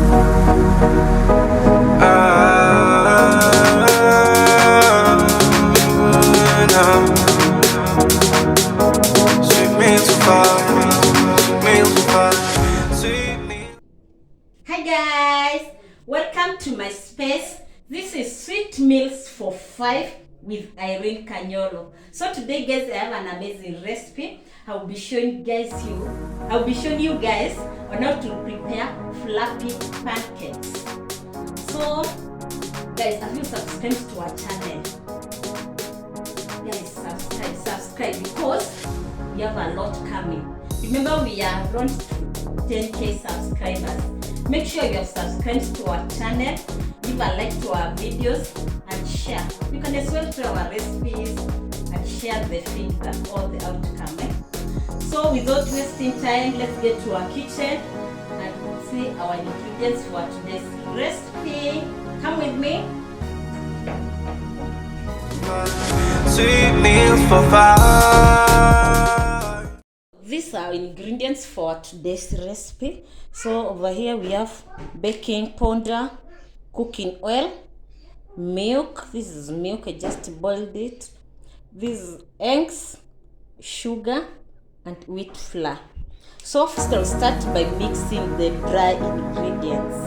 Hi guys, welcome to my space. This is Sweet Meals for 5 with Irene Kanyolo. So today guys, I have an amazing recipe. I'll be showing you guys on how to prepare fluffy pancakes. So guys, have you subscribed to our channel? Guys, subscribe because we have a lot coming. Remember, we are around 10k subscribers. Make sure you have subscribed to our channel, give a like to our videos, and share. You can as well try our recipes and share the feedback or the outcome. So without wasting time, let's get to our kitchen and see our ingredients for today's recipe. Come with me. Sweet meals for 5. These are ingredients for today's recipe. So over here we have baking powder, cooking oil, milk. This is milk, I just boiled it. This is eggs, sugar, and wheat flour. So first I'll start by mixing the dry ingredients.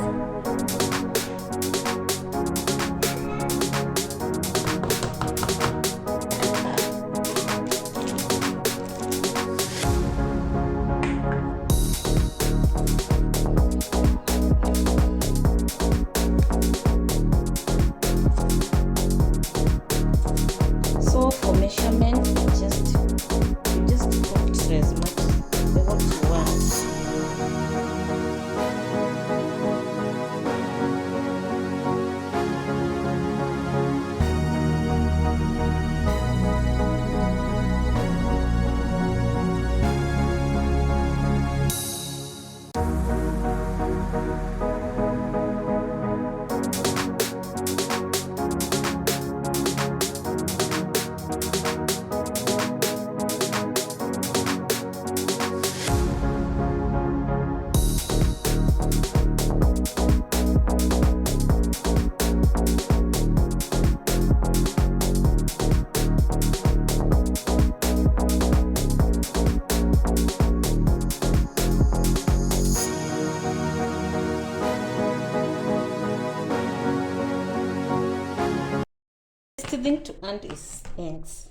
For measurement, you just put as much what you want. Thing to add is eggs.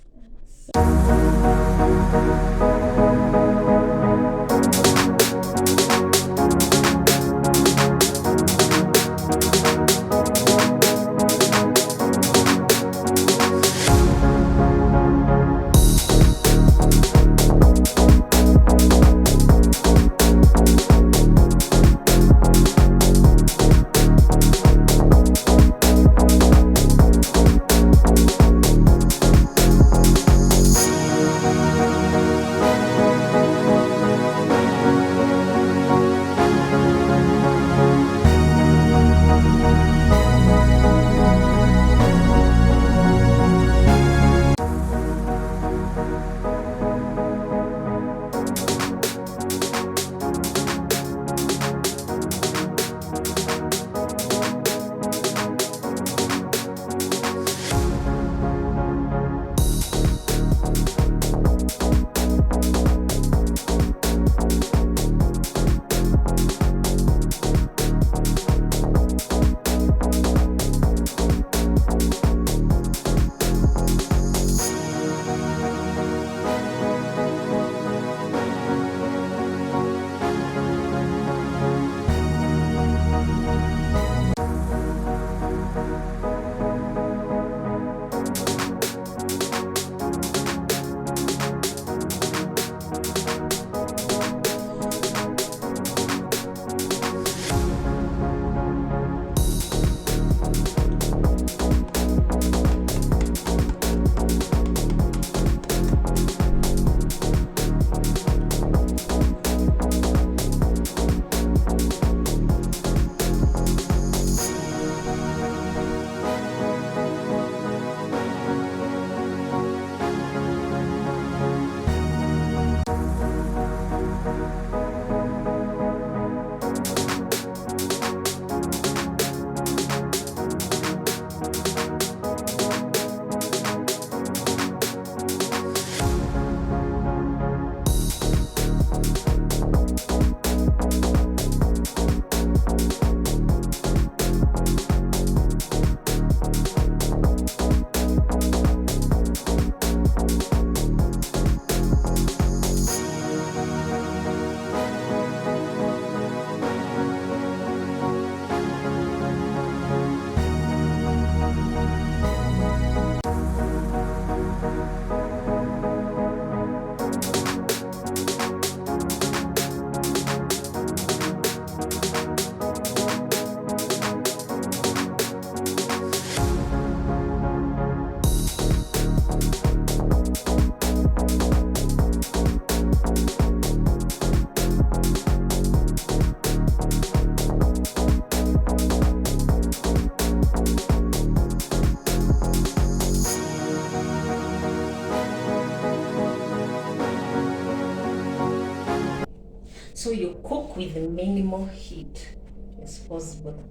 with minimal heat as possible.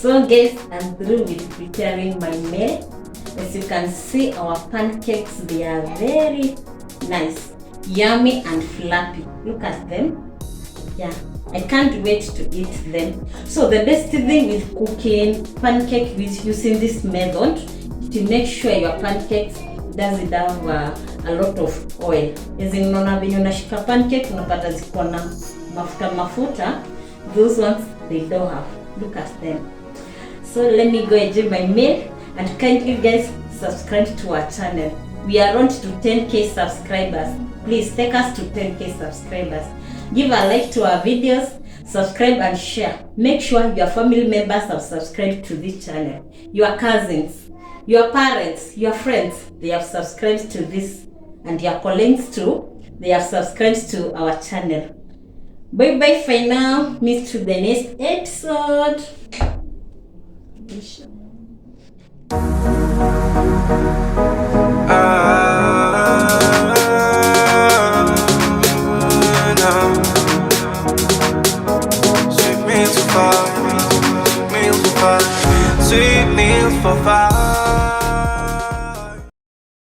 So guys, I'm through with preparing my meal. As you can see, our pancakes, they are very nice, yummy and fluffy. Look at them. Yeah, I can't wait to eat them. So the best thing with cooking pancake with using this method, to make sure your pancakes doesn't have a lot of oil. As in, unaona venye unashika pancake unapata ziko na mafuta. Those ones, they don't have. Look at them. So let me go enjoy my meal, and kindly guys subscribe to our channel. We are on to 10k subscribers. Please take us to 10k subscribers. Give a like to our videos, subscribe and share. Make sure your family members have subscribed to this channel. Your cousins, your parents, your friends, they have subscribed to this, and your colleagues too, they have subscribed to our channel. Bye bye for now. Meet to the next episode. Sweet meals for five.